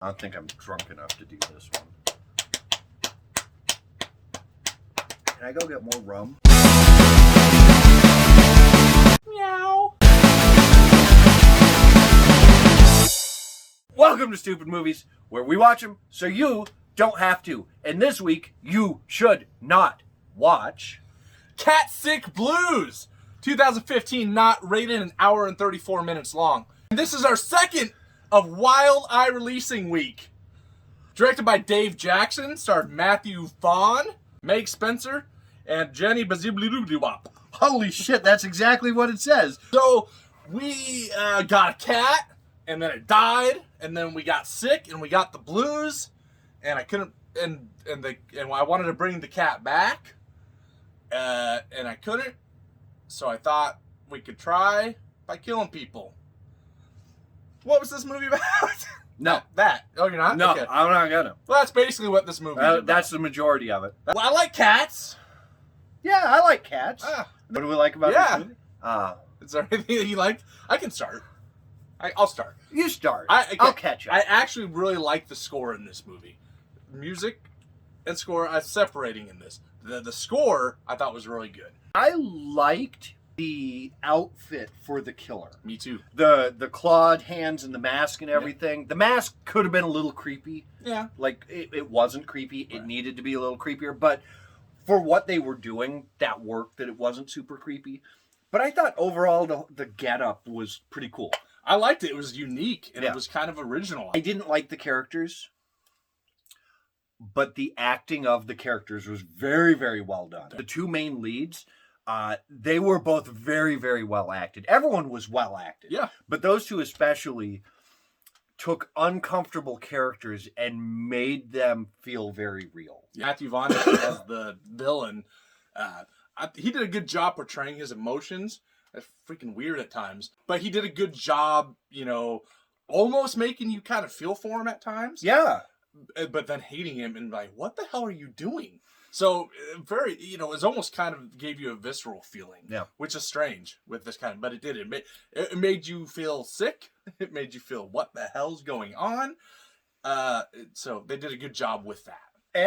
I don't think I'm drunk enough to do this one. Can I go get more rum? Meow. Welcome to Stupid Movies, where we watch them so you don't have to. And this week, you should not watch Cat Sick Blues, 2015, not rated an hour and 34 minutes long. And this is our second of Wild Eye releasing week. Directed by Dave Jackson, starred Matthew Vaughn, Meg Spencer, and Jenny Bazibliwap. Holy shit, that's exactly what it says. So we got a cat, and then it died, and then we got sick, and we got the blues, and I couldn't, and I wanted to bring the cat back, and I couldn't, so I thought we could try by killing people. What was this movie about? No. That. Oh, you're not? No, Okay. I'm not gonna. Well, that's basically what this movie is about. That's the majority of it. Well, I like cats. Yeah, I like cats. Ah. What do we like about this movie? Is there anything that you like? I can start. I'll start. You start. I'll catch up. I actually really like the score in this movie. Music and score, I'm separating in this. The score, I thought was really good. I liked the outfit for the killer. Me too. The clawed hands and the mask and everything. Yeah. The mask could have been a little creepy. Yeah. Like, it wasn't creepy. Right. It needed to be a little creepier. But for what they were doing, that worked, that it wasn't super creepy. But I thought overall the getup was pretty cool. I liked it. It was unique, and it was kind of original. I didn't like the characters, but the acting of the characters was very, very well done. The two main leads, they were both very, very well acted. Everyone was well acted. Yeah. But those two especially took uncomfortable characters and made them feel very real. Matthew Vaughn as the villain, he did a good job portraying his emotions. That's freaking weird at times. But he did a good job, almost making you kind of feel for him at times. Yeah. But then hating him and like, what the hell are you doing? So, very, it's almost kind of gave you a visceral feeling. Yeah. Which is strange with this kind of, but it did. It made you feel sick. It made you feel, what the hell's going on? So, they did a good job with that.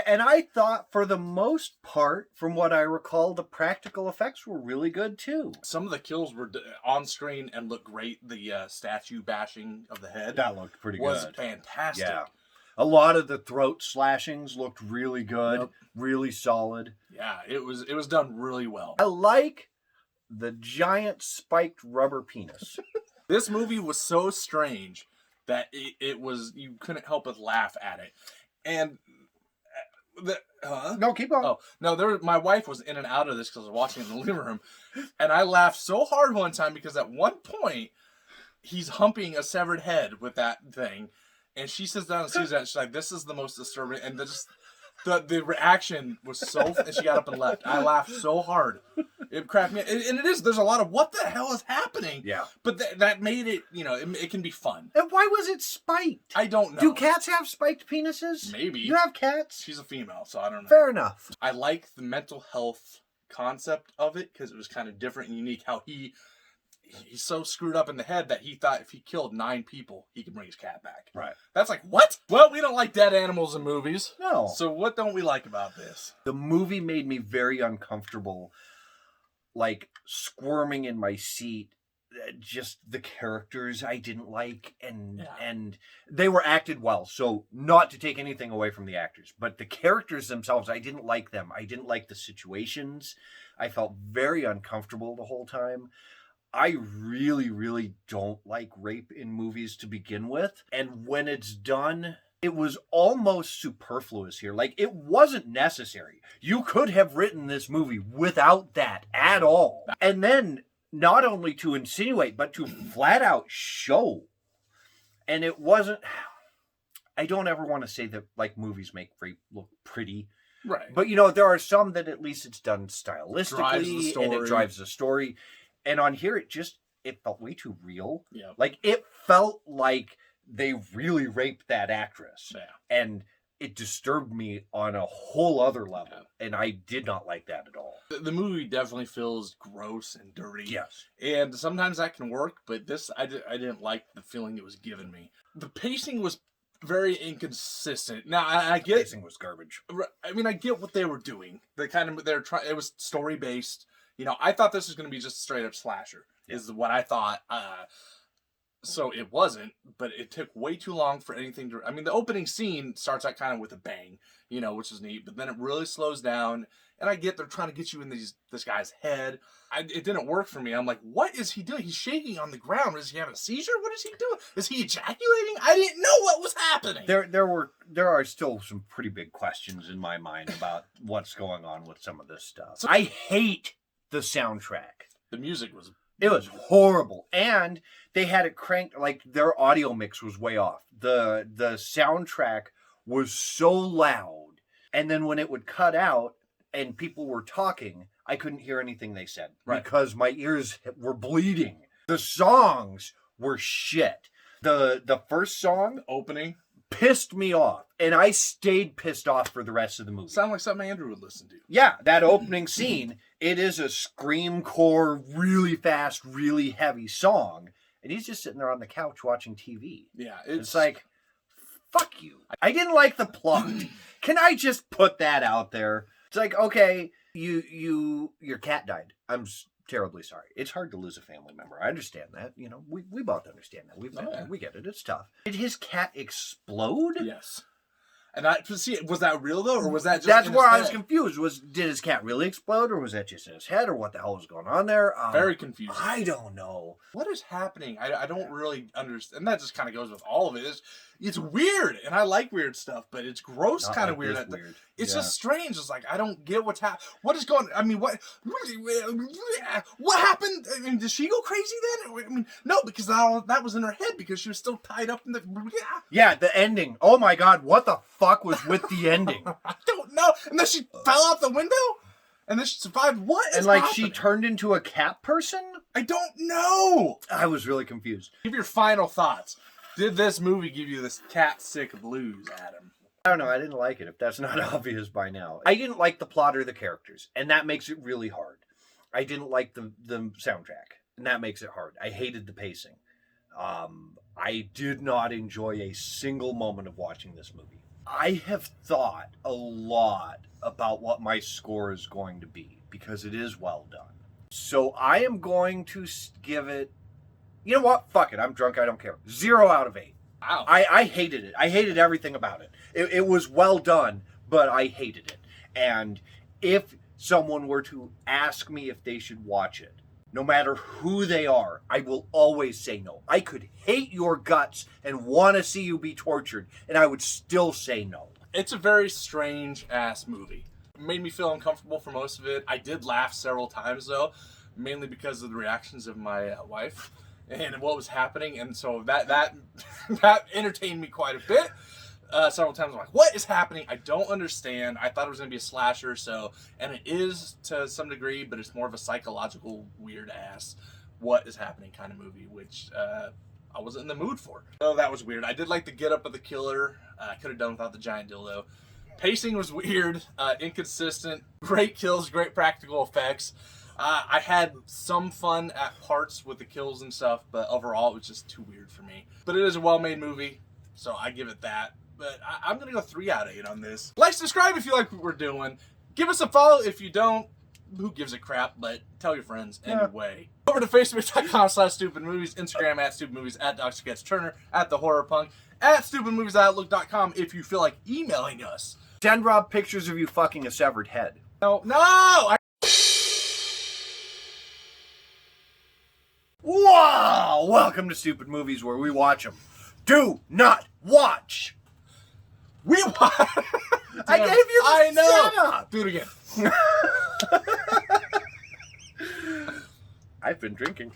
And I thought, for the most part, from what I recall, the practical effects were really good, too. Some of the kills were on screen and looked great. The statue bashing of the head. That looked pretty good. Was fantastic. Yeah. A lot of the throat slashings looked really good. Yep. Really solid. Yeah, it was done really well. I like the giant spiked rubber penis. This movie was so strange that it was, you couldn't help but laugh at it. And... No, keep going. Oh, no, my wife was in and out of this because I was watching it in the living room. And I laughed so hard one time because at one point, he's humping a severed head with that thing. And she sits down and sees that. And she's like, this is the most disturbing. And the reaction was so... And she got up and left. I laughed so hard. It cracked me. And it is. There's a lot of, what the hell is happening? Yeah. But that made it, it can be fun. And why was it spiked? I don't know. Do cats have spiked penises? Maybe. You have cats? She's a female, so I don't know. Fair enough. I like the mental health concept of it because it was kind of different and unique. How he's so screwed up in the head that he thought if he killed 9 people, he could bring his cat back. Right. That's like, what? Well, we don't like dead animals in movies. No. So what don't we like about this? The movie made me very uncomfortable, like squirming in my seat. Just the characters I didn't like, and they were acted well. So not to take anything away from the actors, but the characters themselves, I didn't like them. I didn't like the situations. I felt very uncomfortable the whole time. I really, really don't like rape in movies to begin with. And when it's done, it was almost superfluous here. Like, it wasn't necessary. You could have written this movie without that at all. And then not only to insinuate, but to flat out show. And it wasn't... I don't ever want to say that, like, movies make rape look pretty. Right. But, there are some that at least it's done stylistically. And it drives the story. And on here, it felt way too real. Yeah. Like, it felt like they really raped that actress. Yeah. And it disturbed me on a whole other level. Yeah. And I did not like that at all. The movie definitely feels gross and dirty. Yes. And sometimes that can work, but this, I didn't like the feeling it was giving me. The pacing was very inconsistent. Now I get Pacing was garbage. I mean, I get what they were doing. They're trying. It was story based. You know, I thought this was going to be just a straight up slasher. Yeah. Is what I thought. So it wasn't, but it took way too long for anything to. I mean, the opening scene starts out kind of with a bang, you know, which is neat. But then it really slows down, and I get they're trying to get you in this guy's head. It didn't work for me. I'm like, what is he doing? He's shaking on the ground. Is he having a seizure? What is he doing? Is he ejaculating? I didn't know what was happening. There are still some pretty big questions in my mind about what's going on with some of this stuff. So, I hate the soundtrack. The music was. It was horrible, and they had it cranked, like their audio mix was way off. The soundtrack was so loud, and then when it would cut out and people were talking, I couldn't hear anything they said because my ears were bleeding. The songs were shit. The first song, opening, pissed me off, and I stayed pissed off for the rest of the movie. Sound like something Andrew would listen to. Yeah, that opening scene, it is a screamcore, really fast, really heavy song, and he's just sitting there on the couch watching TV. Yeah, it's like, fuck you. I didn't like the plot. Can I just put that out there? It's like, okay, your cat died. I'm terribly sorry. It's hard to lose a family member. I understand that. You know, we both understand that. We've been there. We get it. It's tough. Did his cat explode? Yes. And was that real though, or was that just? That's where I was confused. Did his cat really explode, or was that just in his head, or what the hell was going on there? Very confusing. I don't know what is happening. I don't really understand. And that just kind of goes with all of it. It's weird, and I like weird stuff, but it's gross, kind of weird. It's just strange. It's like I don't get what's happening. What is going? I mean, what happened? I mean, did she go crazy then? I mean, no, because that was in her head because she was still tied up in the. Yeah, the ending. Oh my God, what the fuck was with the ending? I don't know. And then she fell out the window, and then she survived. What is happening? She turned into a cat person? I don't know. I was really confused. Give your final thoughts. Did this movie give you this cat sick blues, Adam? I don't know. I didn't like it, if that's not obvious by now. I didn't like the plot or the characters, and that makes it really hard. I didn't like the soundtrack, and that makes it hard. I hated the pacing. I did not enjoy a single moment of watching this movie. I have thought a lot about what my score is going to be, because it is well done. So I am going to give it... You know what? Fuck it. I'm drunk. I don't care. 0 out of 8. Wow. I hated it. I hated everything about it. It was well done, but I hated it. And if someone were to ask me if they should watch it, no matter who they are, I will always say no. I could hate your guts and want to see you be tortured, and I would still say no. It's a very strange-ass movie. It made me feel uncomfortable for most of it. I did laugh several times, though, mainly because of the reactions of my wife and what was happening, and so that entertained me quite a bit. Several times I'm like, what is happening? I don't understand. I thought it was going to be a slasher, and it is to some degree, but it's more of a psychological, weird-ass, what is happening kind of movie, which I wasn't in the mood for. So that was weird. I did like the get-up of the killer. I could have done without the giant dildo. Pacing was weird, inconsistent, great kills, great practical effects. I had some fun at parts with the kills and stuff, but overall it was just too weird for me. But it is a well-made movie, so I give it that. But I'm going to go 3 out of 8 on this. Like, subscribe if you like what we're doing. Give us a follow if you don't. Who gives a crap, but tell your friends anyway. Over to Facebook.com/StoopidMovies, Instagram @StoopidMovies, @Dr. Cat Turd, @TheHorrorPunk, @StoopidMovies.outlook.com if you feel like emailing us. Send Rob pictures of you fucking a severed head. No! Wow! Welcome to Stupid Movies, where we watch them. Do not watch! We watch! I gave you the setup! Do it again. I've been drinking.